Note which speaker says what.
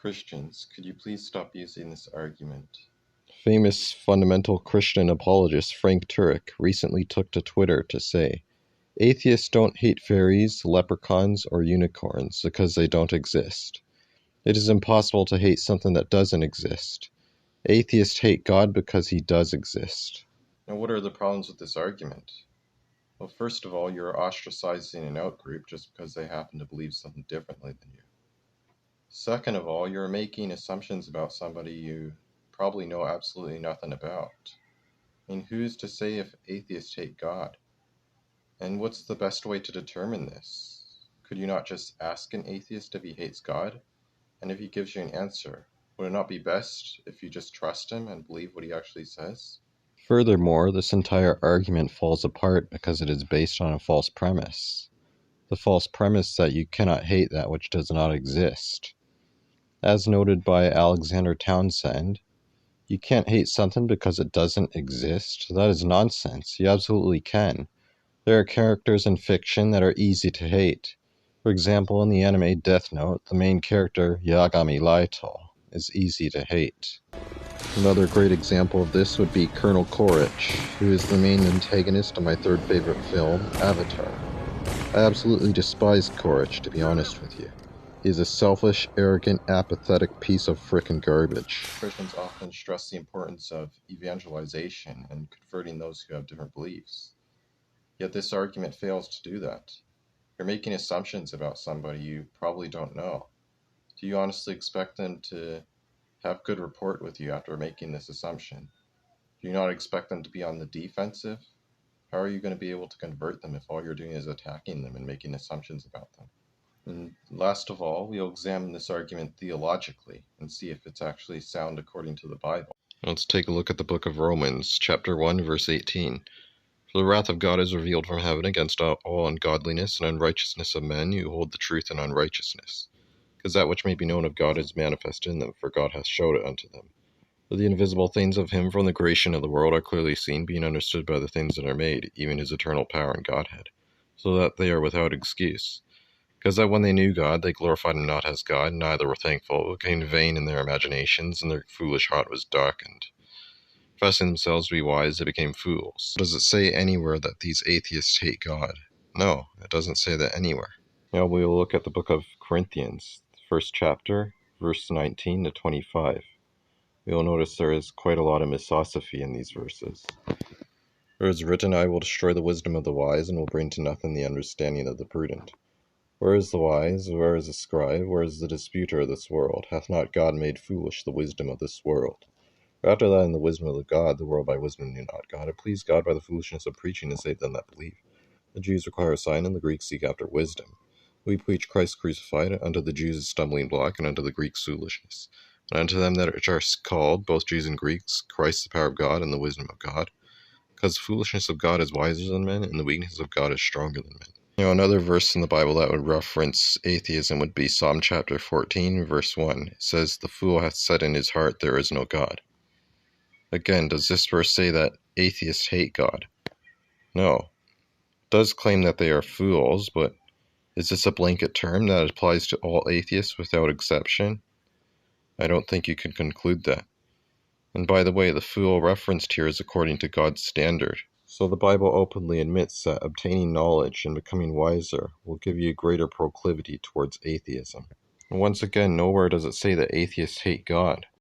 Speaker 1: Christians, could you please stop using this argument?
Speaker 2: Famous fundamental Christian apologist Frank Turek recently took to Twitter to say, "Atheists don't hate fairies, leprechauns, or unicorns because they don't exist. It is impossible to hate something that doesn't exist. Atheists hate God because he does exist."
Speaker 1: Now, what are the problems with this argument? Well, first of all, you're ostracizing an outgroup just because they happen to believe something differently than you. Second of all, you're making assumptions about somebody you probably know absolutely nothing about. I mean, who's to say if atheists hate God? And what's the best way to determine this? Could you not just ask an atheist if he hates God? And if he gives you an answer, would it not be best if you just trust him and believe what he actually says?
Speaker 2: Furthermore, this entire argument falls apart because it is based on a false premise. The false premise that you cannot hate that which does not exist. As noted by Alexander Townsend, you can't hate something because it doesn't exist. That is nonsense. You absolutely can. There are characters in fiction that are easy to hate. For example, in the anime Death Note, the main character, Yagami Laito, is easy to hate. Another great example of this would be Colonel Quaritch, who is the main antagonist of my third favorite film, Avatar. I absolutely despise Quaritch, to be honest with you. He is a selfish, arrogant, apathetic piece of frickin' garbage.
Speaker 1: Christians often stress the importance of evangelization and converting those who have different beliefs. Yet this argument fails to do that. You're making assumptions about somebody you probably don't know. Do you honestly expect them to have good rapport with you after making this assumption? Do you not expect them to be on the defensive? How are you going to be able to convert them if all you're doing is attacking them and making assumptions about them? And last of all, we'll examine this argument theologically and see if it's actually sound according to the Bible.
Speaker 2: Let's take a look at the book of Romans, chapter 1, verse 18. "For the wrath of God is revealed from heaven against all ungodliness and unrighteousness of men who hold the truth in unrighteousness. Because that which may be known of God is manifest in them, for God hath showed it unto them. For the invisible things of him from the creation of the world are clearly seen, being understood by the things that are made, even his eternal power and Godhead, so that they are without excuse. Because that when they knew God, they glorified him not as God, neither were thankful, but became vain in their imaginations, and their foolish heart was darkened. Professing themselves to be wise, they became fools." Does it say anywhere that these atheists hate God? No, it doesn't say that anywhere. Now we will look at the book of Corinthians, the first chapter, verse 19 to 25. You'll notice there is quite a lot of misosophy in these verses. "For it is written, I will destroy the wisdom of the wise, and will bring to nothing the understanding of the prudent. Where is the wise? Where is the scribe? Where is the disputer of this world? Hath not God made foolish the wisdom of this world? For after that in the wisdom of God, the world by wisdom knew not God. It pleased God by the foolishness of preaching to save them that believe. The Jews require a sign, and the Greeks seek after wisdom. We preach Christ crucified, unto the Jews a stumbling block, and unto the Greeks foolishness. And unto them that are called, both Jews and Greeks, Christ the power of God and the wisdom of God. Because the foolishness of God is wiser than men, and the weakness of God is stronger than men." Another verse in the Bible that would reference atheism would be Psalm chapter 14, verse 1. It says, "The fool hath said in his heart, there is no God." Again, does this verse say that atheists hate God? No. It does claim that they are fools, but is this a blanket term that applies to all atheists without exception? I don't think you can conclude that. And by the way, the fool referenced here is according to God's standard. So the Bible openly admits that obtaining knowledge and becoming wiser will give you a greater proclivity towards atheism. And once again, nowhere does it say that atheists hate God.